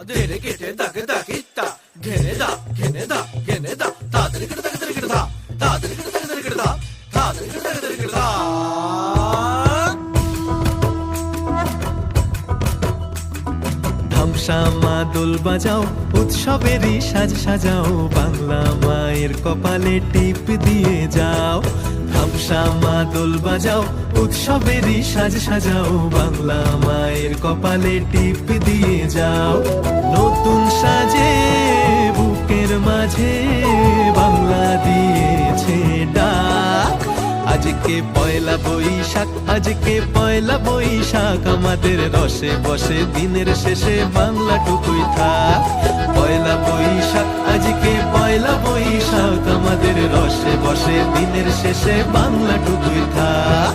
ধেরে কেটে দাগে দাগিতা ঘেনে দা ঘেনে দা ঘেনে দা তাড়াতাড়ি কেটে দাগে দাগে দা তাড়াতাড়ি কেটে দাগে দাগে দা তাড়াতাড়ি কেটে দাগে দাগে দা ধামসা মা দোল বাজাও উৎসবেরই সাজ সাজাও বাংলা মায়ের কপালে টিপ দিয়ে যাও ধামসা মা দোল বাজাও উৎসবেরই সাজ সাজাও বাংলা মায়ের কপালে টিপ দিয়ে যাও নতুন সাজে বুকের মাঝে বাংলা দিয়েছে ডাক আজকে পয়লা বৈশাখ আজকে পয়লা বৈশাখ আমাদের রসে বসে দিনের শেষে বাংলা টুকুই থাক পয়লা বৈশাখ আজকে পয়লা বৈশাখ আমাদের রসে বসে দিনের শেষে বাংলা টুকুই থাক